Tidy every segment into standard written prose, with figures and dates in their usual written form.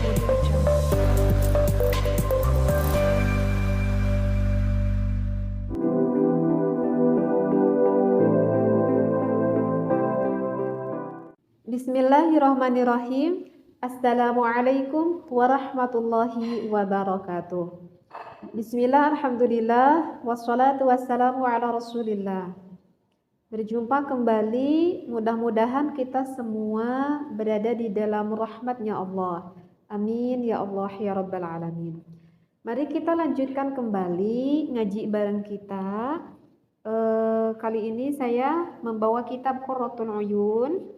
Audio Jungle. Bismillahirrahmanirrahim. Assalamualaikum warahmatullahi wabarakatuh. Bismillah, alhamdulillah, wassalatu wassalamu ala rasulillah. Berjumpa kembali, mudah-mudahan kita semua berada di dalam rahmatnya Allah. Amin ya Allah ya Rabbal Alamin. Mari kita lanjutkan kembali ngaji bareng kita. Kali ini saya membawa kitab Qurratul Uyun.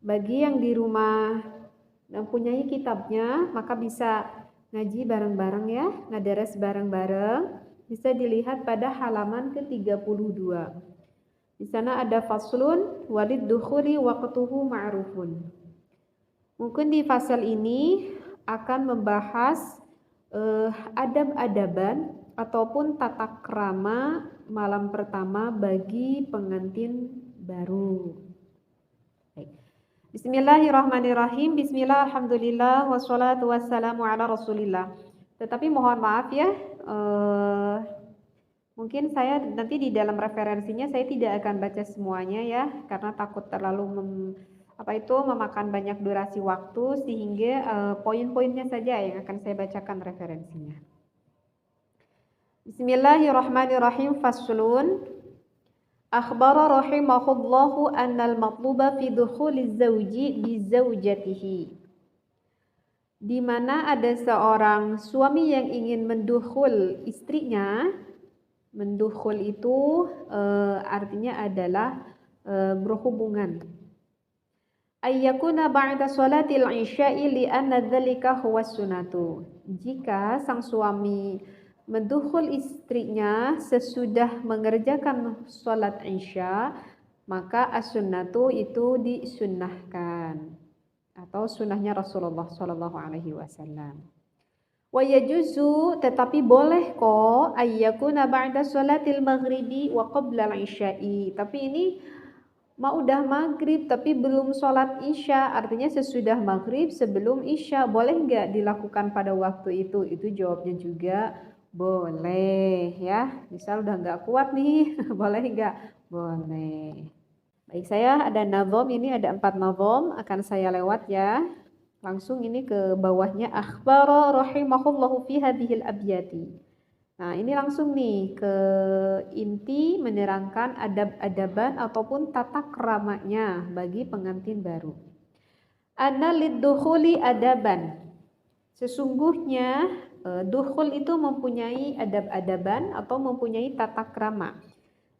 Bagi yang di rumah mempunyai kitabnya, maka bisa ngaji bareng-bareng ya, ngadares bareng-bareng. Bisa dilihat pada halaman ke-32. Di sana ada faslun walid dukhuli waqtuhu ma'rufun. Mungkin di fasal ini akan membahas adab-adaban ataupun tata krama malam pertama bagi pengantin baru. Bismillahirrahmanirrahim. Bismillah, alhamdulillah, wassalatu wassalamu ala rasulillah. Tetapi mohon maaf ya, mungkin saya nanti di dalam referensinya saya tidak akan baca semuanya ya, karena takut terlalu memakan banyak durasi waktu, sehingga poin-poinnya saja yang akan saya bacakan referensinya. Bismillahirrahmanirrahim. Faslun. Akhbara rahimahullahu annal matluba fi dukhuliz zawji bi zawjatihi. Di mana ada seorang suami yang ingin mendukhul istrinya. Mendukhul itu artinya adalah berhubungan. Ayyakuna ba'da salatil isya'i li'anna dzalika huwa sunnatu. Jika sang suami mendukhul istrinya sesudah mengerjakan sholat isya, maka as-sunnatu itu disunnahkan atau sunnahnya Rasulullah Shallallahu Alaihi Wasallam. Wa yajuzu, tetapi boleh kok ayyakuna ba'da sholatil maghribi wa qabla al-isya'i. Tapi ini mau udah maghrib tapi belum sholat isya, artinya sesudah maghrib sebelum isya, boleh nggak dilakukan pada waktu itu? Itu jawabnya juga boleh ya. Misal udah nggak kuat nih, boleh nggak? Boleh. Baik, saya ada nazom, ini ada 4 nazom, akan saya lewat ya. Langsung ini ke bawahnya, akhbara rahimahullahu fi hadhil abyati. Nah, ini langsung nih ke inti menerangkan adab-adaban ataupun tata keramanya bagi pengantin baru. Anna liddukhuli adaban. Sesungguhnya dukhul itu mempunyai adab-adaban atau mempunyai tata krama.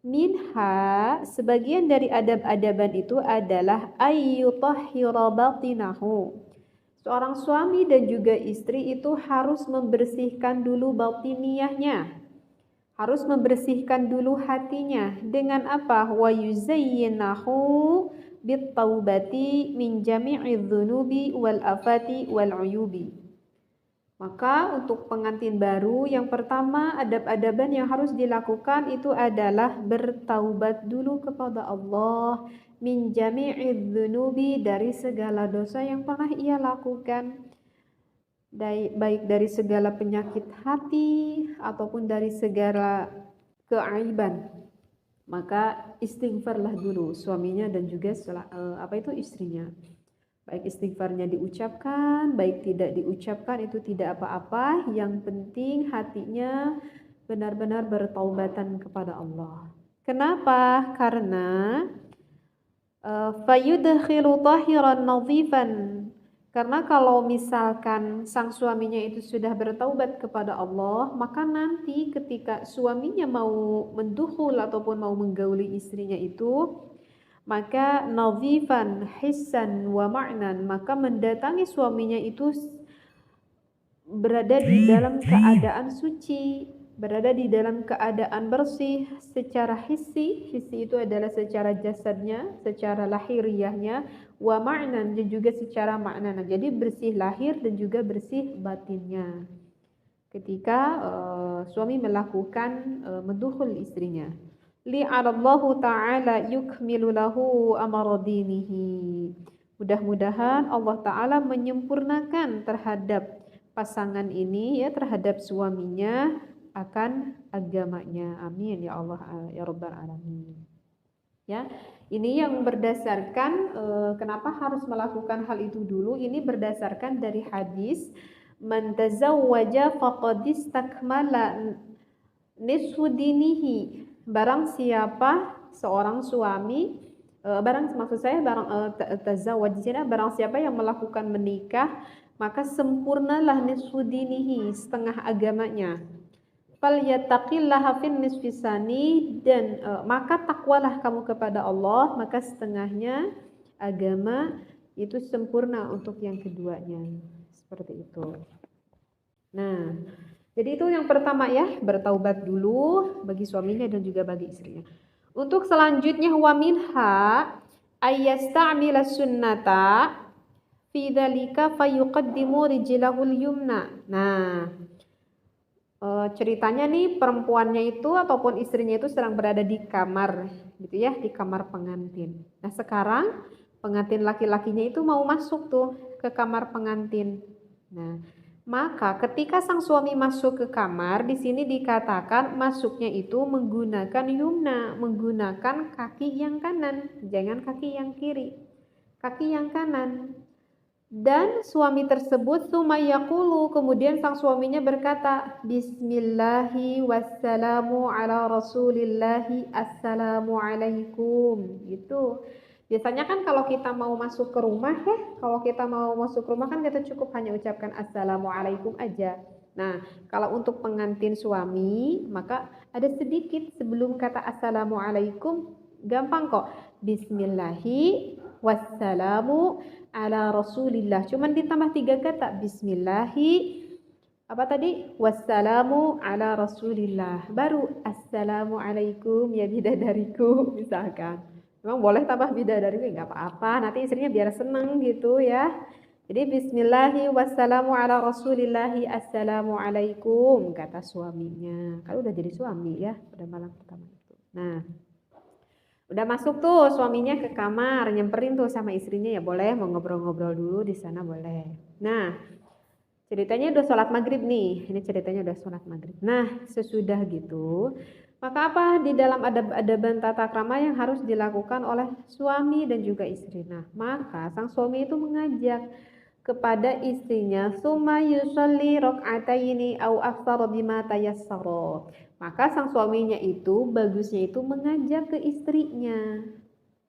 Minha, sebagian dari adab-adaban itu adalah ayyutahhira batinahu. Seorang suami dan juga istri itu harus membersihkan dulu batiniyahnya. Harus membersihkan dulu hatinya. Dengan apa? Wa yuzayyinahu bit-taubati min jami'i dzunubi wal afati wal uyubi. Maka untuk pengantin baru, yang pertama adab-adaban yang harus dilakukan itu adalah bertaubat dulu kepada Allah min jami'i dzunubi, dari segala dosa yang pernah ia lakukan, baik dari segala penyakit hati ataupun dari segala keaiban. Maka istighfarlah dulu suaminya dan juga istrinya. Baik istighfarnya diucapkan, baik tidak diucapkan, itu tidak apa-apa. Yang penting hatinya benar-benar bertaubatan kepada Allah. Kenapa? Karena fayudkhilu tahiran nadhifan. Karena kalau misalkan sang suaminya itu sudah bertaubat kepada Allah, maka nanti ketika suaminya mau mendukhul ataupun mau menggauli istrinya itu, maka nadhifan hissan wa ma'nan, maka mendatangi suaminya itu berada di dalam keadaan suci, berada di dalam keadaan bersih secara hissi itu adalah secara jasadnya, secara lahiriahnya, wa ma'nan, dan juga secara makna. Jadi bersih lahir dan juga bersih batinnya ketika suami melakukan mendukhul istrinya. Li'anallahu ta'ala yukmilu lahu amara dinihi. Mudah-mudahan Allah Ta'ala menyempurnakan terhadap pasangan ini ya, terhadap suaminya akan agamanya. Amin ya Allah ya Rabbal Alamin. Ya, ini yang berdasarkan kenapa harus melakukan hal itu dulu. Ini berdasarkan dari hadis man tazawwaja faqad istakmala nisfu dinihi. Barang siapa seorang suami maksud saya tazawwaj di sini barang siapa yang melakukan menikah maka sempurnalah nisfu dinihi, setengah agamanya. Falyattaqillaha fin nisfisani, dan maka takwalah kamu kepada Allah, maka setengahnya agama itu sempurna untuk yang keduanya. Seperti itu. Nah, jadi itu yang pertama ya, bertaubat dulu bagi suaminya dan juga bagi istrinya. Untuk selanjutnya wa minha ayyasta'mila sunnata fi dzalika fayuqaddimu rijlahul yumna. Nah, ceritanya nih perempuannya itu ataupun istrinya itu sedang berada di kamar gitu ya, di kamar pengantin. Nah, sekarang pengantin laki-lakinya itu mau masuk tuh ke kamar pengantin. Nah, maka ketika sang suami masuk ke kamar, di sini dikatakan masuknya itu menggunakan yumna, menggunakan kaki yang kanan, jangan kaki yang kiri. Kaki yang kanan. Dan suami tersebut sumayaqulu, kemudian sang suaminya berkata, Bismillahi wassalamu ala rasulillahi assalamualaikum. Gitu. Biasanya kan kalau kita mau masuk ke rumah ya, kalau kita mau masuk ke rumah kan kita cukup hanya ucapkan assalamualaikum aja. Nah, kalau untuk pengantin suami, maka ada sedikit sebelum kata assalamualaikum, gampang kok. Bismillahi wassalamu ala rasulillah. Cuman ditambah 3 kata. Bismillahi, apa tadi? Wassalamu ala rasulillah. Baru assalamualaikum ya bidadariku, misalkan. Memang boleh tambah bidadari, nggak apa-apa. Nanti istrinya biar seneng gitu ya. Jadi bismillahi wassalamu ala rasulillahi assalamualaikum, kata suaminya. Kalau udah jadi suami ya pada malam pertama itu. Nah, udah masuk tuh suaminya ke kamar, nyemperin tuh sama istrinya ya boleh, mau ngobrol-ngobrol dulu di sana boleh. Nah, ceritanya udah sholat maghrib nih. Ini ceritanya udah sholat maghrib. Nah, sesudah gitu, maka apa di dalam adab-adaban tata krama yang harus dilakukan oleh suami dan juga istri. Nah, maka sang suami itu mengajak kepada istrinya, summa yusalli rak'ataini au aktsara bima tayassara. Maka sang suaminya itu bagusnya itu mengajak ke istrinya.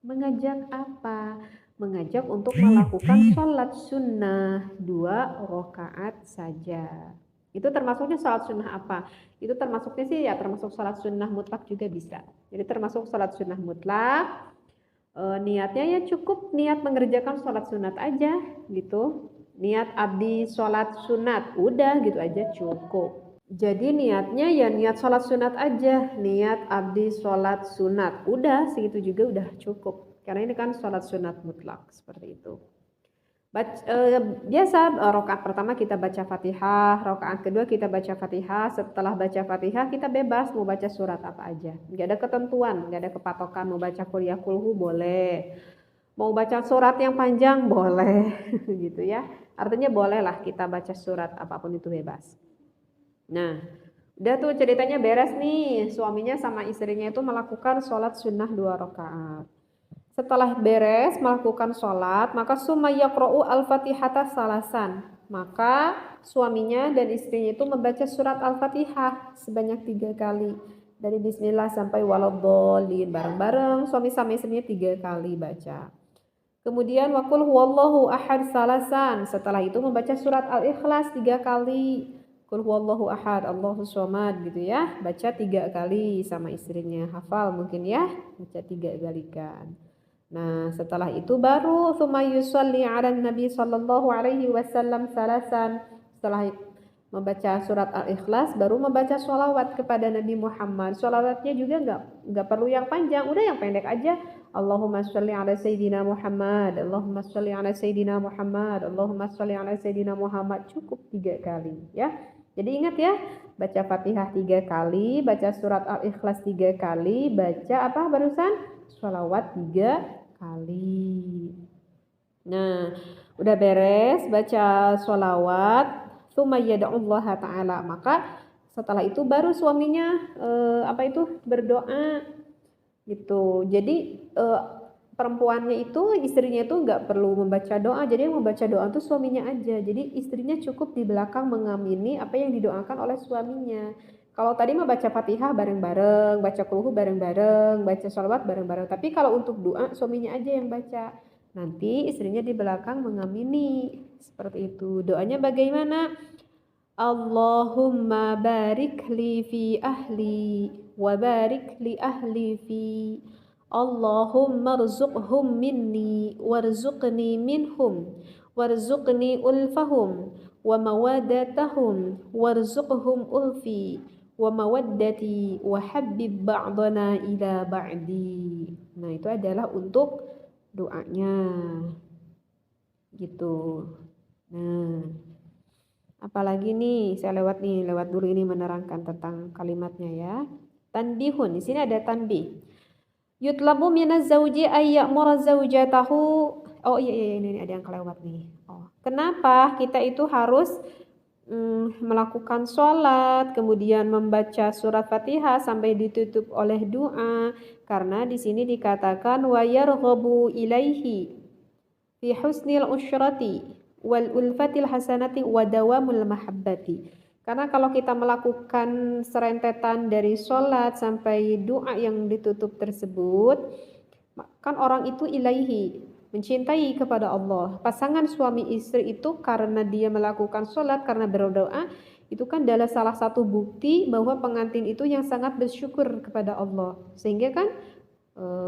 Mengajak apa? Mengajak untuk melakukan sholat sunnah 2 rakaat saja. Itu termasuknya sholat sunnah apa? Itu termasuknya sih ya termasuk sholat sunnah mutlak juga bisa. Jadi termasuk sholat sunnah mutlak, niatnya ya cukup niat mengerjakan sholat sunat aja gitu. Niat abdi sholat sunat, udah gitu aja cukup. Jadi niatnya ya niat sholat sunat aja, niat abdi sholat sunat, udah segitu juga udah cukup. Karena ini kan sholat sunat mutlak seperti itu. Biasa rakaat pertama kita baca Fatihah, rakaat kedua kita baca Fatihah, setelah baca Fatihah kita bebas mau baca surat apa aja. Enggak ada ketentuan, enggak ada kepatokan, mau baca qul ya kulhu boleh. Mau baca surat yang panjang boleh gitu ya. Artinya bolehlah kita baca surat apapun itu bebas. Nah, udah tuh ceritanya beres nih, suaminya sama istrinya itu melakukan sholat sunnah 2 rakaat. Setelah beres melakukan sholat, maka summa yaqra'u al-fatihata salasan. Maka suaminya dan istrinya itu membaca surat al-fatihah sebanyak 3 kali. Dari bismillah sampai waladhdallin, bareng-bareng suami sama istrinya 3 kali baca. Kemudian waqul huwallahu ahad salasan. Setelah itu membaca surat al-ikhlas 3 kali. Qul huwallahu ahad, Allahus somad gitu ya. Baca 3 kali sama istrinya. Hafal mungkin ya, baca 3 kali kan. Nah, setelah itu baru tsumma yusalli 'alan nabi sallallahu alaihi wasallam salasan. Setelah membaca surat Al-Ikhlas baru membaca sholawat kepada Nabi Muhammad. Sholawatnya juga enggak perlu yang panjang, udah yang pendek aja. Allahumma sholli ala sayyidina Muhammad, Allahumma sholli ala sayyidina Muhammad, Allahumma sholli ala sayyidina Muhammad, cukup 3 kali ya. Jadi ingat ya, baca Fatihah 3 kali, baca surat Al-Ikhlas 3 kali, baca apa barusan? Sholawat 3 kali. Nah, udah beres baca sholawat, tsumma yad'ullaha ta'ala. Maka setelah itu baru suaminya berdoa gitu. Jadi perempuannya itu, istrinya itu nggak perlu membaca doa. Jadi yang membaca doa itu suaminya aja. Jadi istrinya cukup di belakang mengamini apa yang didoakan oleh suaminya. Kalau tadi mau baca Fatihah bareng-bareng, baca Qul Hu bareng-bareng, baca sholawat bareng-bareng. Tapi kalau untuk doa suaminya aja yang baca. Nanti istrinya di belakang mengamini. Seperti itu. Doanya bagaimana? Allahumma barik li fi ahli wa barik li ahli fi. Allahumma rzuqhum minni warzuqni minhum warzuqni ulfahum wa mawadatahum warzuqhum ulfi wa mawaddati wa habbib ba'dana ila ba'di. Nah, itu adalah untuk doanya gitu. Nah, apalagi nih, saya lewat dulu ini menerangkan tentang kalimatnya ya. Tanbihun, di sini ada tanbih. Yutlabu minaz zauji ay ya'mura zaujatahu. Oh iya, ini ada yang kelewat nih. Oh, kenapa kita itu harus melakukan sholat, kemudian membaca surat Fatihah sampai ditutup oleh doa? Karena di sini dikatakan wa yarghabu ilaihi fi husnil usyrati wal ulfatil hasanati wa dawamul mahabbati. Karena kalau kita melakukan serentetan dari sholat sampai doa yang ditutup tersebut, kan orang itu ilaihi, mencintai kepada Allah. Pasangan suami istri itu karena dia melakukan sholat, karena berdoa, itu kan adalah salah satu bukti bahwa pengantin itu yang sangat bersyukur kepada Allah. Sehingga kan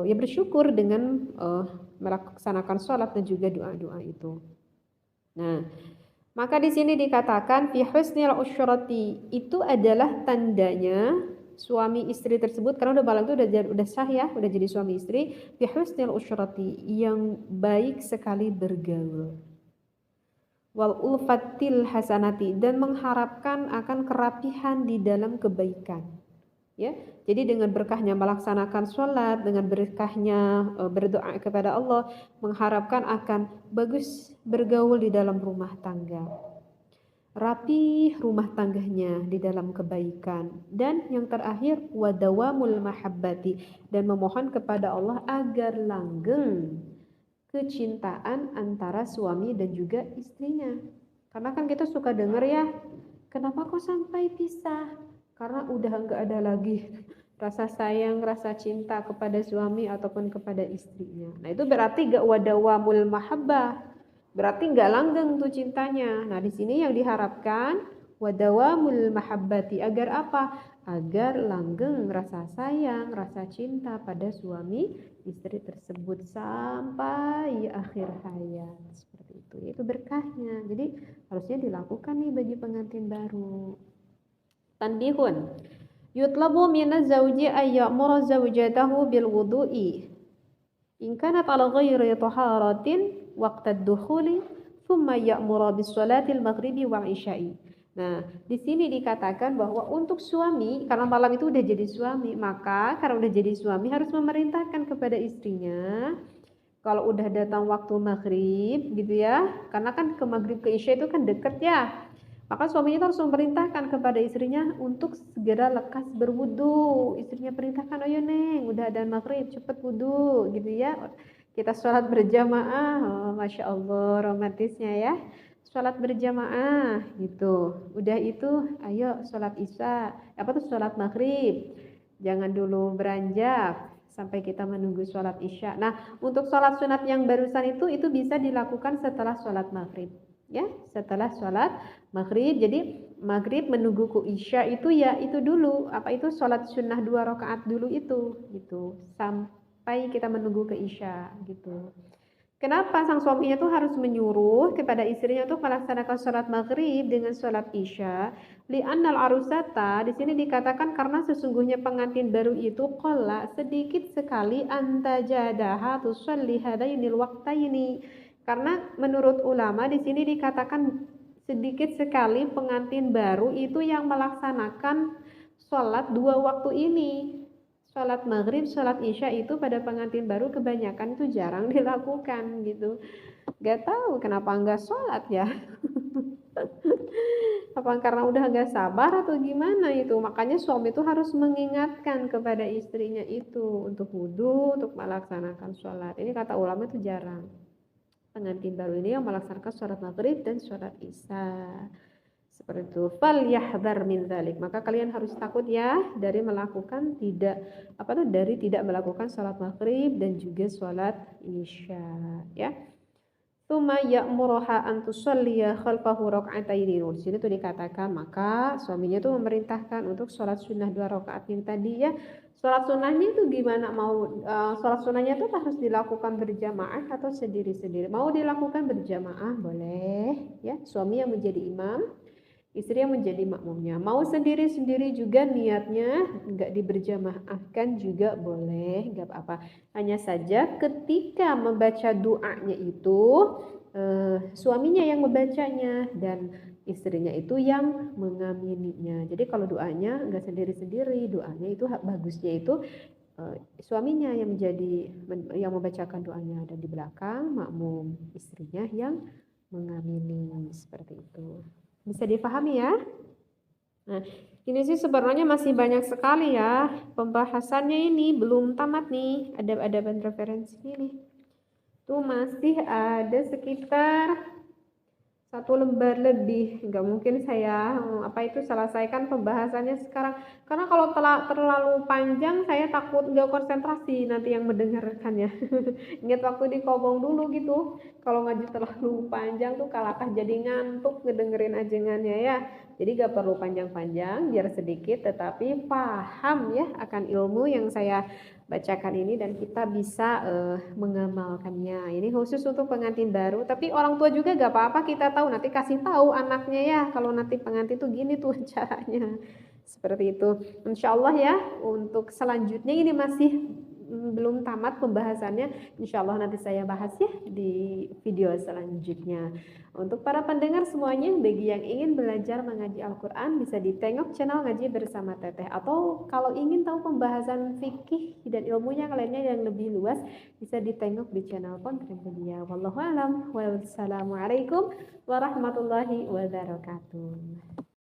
ya bersyukur dengan melaksanakan sholat dan juga doa-doa itu. Nah, maka di sini dikatakan fi husnil usyrati, itu adalah tandanya suami istri tersebut, karena udah malam itu udah sah ya, udah jadi suami istri. Fi husnil usyrati, yang baik sekali bergaul. Wal ulfatil hasanati, dan mengharapkan akan kerapihan di dalam kebaikan. Ya, jadi dengan berkahnya melaksanakan sholat, dengan berkahnya berdoa kepada Allah, mengharapkan akan bagus bergaul di dalam rumah tangga, rapi rumah tangganya di dalam kebaikan, dan yang terakhir wadawamul mahabbati, dan memohon kepada Allah agar langgeng kecintaan antara suami dan juga istrinya. Karena kan kita suka dengar ya, kenapa kok sampai pisah? Karena udah nggak ada lagi rasa sayang, rasa cinta kepada suami ataupun kepada istrinya. Nah, itu berarti gak wadawamul mahabbah, berarti nggak langgeng tuh cintanya. Nah, di sini yang diharapkan wadawamul mahabbati, agar apa? Agar langgeng rasa sayang, rasa cinta pada suami istri tersebut sampai akhir hayat. Seperti itu, yaitu berkahnya. Jadi harusnya dilakukan nih bagi pengantin baru. Tanbihun, yutlabu minaz zawji ay ya'mura zawjatahu bil wudu'i in kanat ala ghairi taharatin waqtad dukhuli thumma ya'mura bis salatil maghribi wal isya'i. Nah, di sini dikatakan bahwa untuk suami, karena malam itu udah jadi suami, maka karena udah jadi suami harus memerintahkan kepada istrinya kalau udah datang waktu maghrib gitu ya, karena kan ke maghrib ke isya itu kan deket ya, maka suaminya itu harus memerintahkan kepada istrinya untuk segera lekas berwudu. Istrinya perintahkan, ayo neng, udah ada maghrib, cepet wudu gitu ya. Kita sholat berjamaah, oh, Masya Allah romantisnya ya. Sholat berjamaah gitu. Udah itu, ayo sholat isya, sholat maghrib. Jangan dulu beranjak sampai kita menunggu sholat isya. Nah, untuk sholat sunat yang barusan itu bisa dilakukan setelah sholat maghrib. Ya, setelah sholat maghrib. Jadi maghrib menunggu ku isya itu ya itu dulu, itu sholat sunnah 2 rakaat dulu itu gitu, sampai kita menunggu ke isya gitu. Kenapa sang suaminya tuh harus menyuruh kepada istrinya untuk melaksanakan sholat maghrib dengan sholat isya? Li'annal arusata, di sini dikatakan karena sesungguhnya pengantin baru itu qalla, sedikit sekali antajadaha tusalli hadainil waqtaini. Karena menurut ulama di sini dikatakan sedikit sekali pengantin baru itu yang melaksanakan sholat 2 waktu ini. Sholat maghrib, sholat isya itu pada pengantin baru kebanyakan itu jarang dilakukan gitu. Gak tahu kenapa nggak sholat ya. Apa karena udah nggak sabar atau gimana itu. Makanya suami itu harus mengingatkan kepada istrinya itu untuk wudhu, untuk melaksanakan sholat. Ini kata ulama itu jarang. Pengantin baru ini yang melaksanakan sholat maghrib dan sholat isya. Seperti itu. Fal yahdhar min dzalik. Maka kalian harus takut ya dari melakukan dari tidak melakukan sholat maghrib dan juga sholat isya, ya. Tsumma ya'muruha an tusalliya khalfahu raka'ataini. Di sini tuh dikatakan maka suaminya tuh memerintahkan untuk sholat sunnah 2 rakaat yang tadi ya. Sholat sunnahnya itu gimana mau sholat sunnahnya itu harus dilakukan berjamaah atau sendiri-sendiri. Mau dilakukan berjamaah boleh ya, suami yang menjadi imam, istri yang menjadi makmumnya. Mau sendiri-sendiri juga niatnya nggak diberjamaahkan juga boleh, nggak apa-apa. Hanya saja ketika membaca doanya itu suaminya yang membacanya dan istrinya itu yang mengamininya. Jadi kalau doanya nggak sendiri-sendiri, doanya itu bagusnya itu suaminya yang membacakan doanya dan di belakang makmum, istrinya yang mengamini, seperti itu. Bisa dipahami ya? Nah, ini sih sebenarnya masih banyak sekali ya pembahasannya, ini belum tamat nih. Ada referensi nih. Tuh masih ada sekitar 1 lembar lebih. Nggak mungkin saya selesaikan pembahasannya sekarang, karena kalau terlalu panjang saya takut nggak konsentrasi nanti yang mendengarkannya. Ingat waktu di Kobong dulu gitu, kalau ngaji terlalu panjang tuh kalakah jadi ngantuk ngedengerin ajengannya ya. Jadi nggak perlu panjang-panjang, biar sedikit tetapi paham ya akan ilmu yang saya bacakan ini dan kita bisa mengamalkannya. Ini khusus untuk pengantin baru, tapi orang tua juga gak apa-apa kita tahu, nanti kasih tahu anaknya ya kalau nanti pengantin tuh gini tuh caranya. Seperti itu. Insya Allah ya, untuk selanjutnya ini masih belum tamat pembahasannya. Insya Allah nanti saya bahas ya di video selanjutnya. Untuk para pendengar semuanya, bagi yang ingin belajar mengaji Al-Quran bisa ditengok channel Ngaji Bersama Teteh. Atau kalau ingin tahu pembahasan fikih dan ilmunya lainnya yang lebih luas, bisa ditengok di channel Pondok Wallahu a'lam. Wassalamualaikum warahmatullahi wabarakatuh.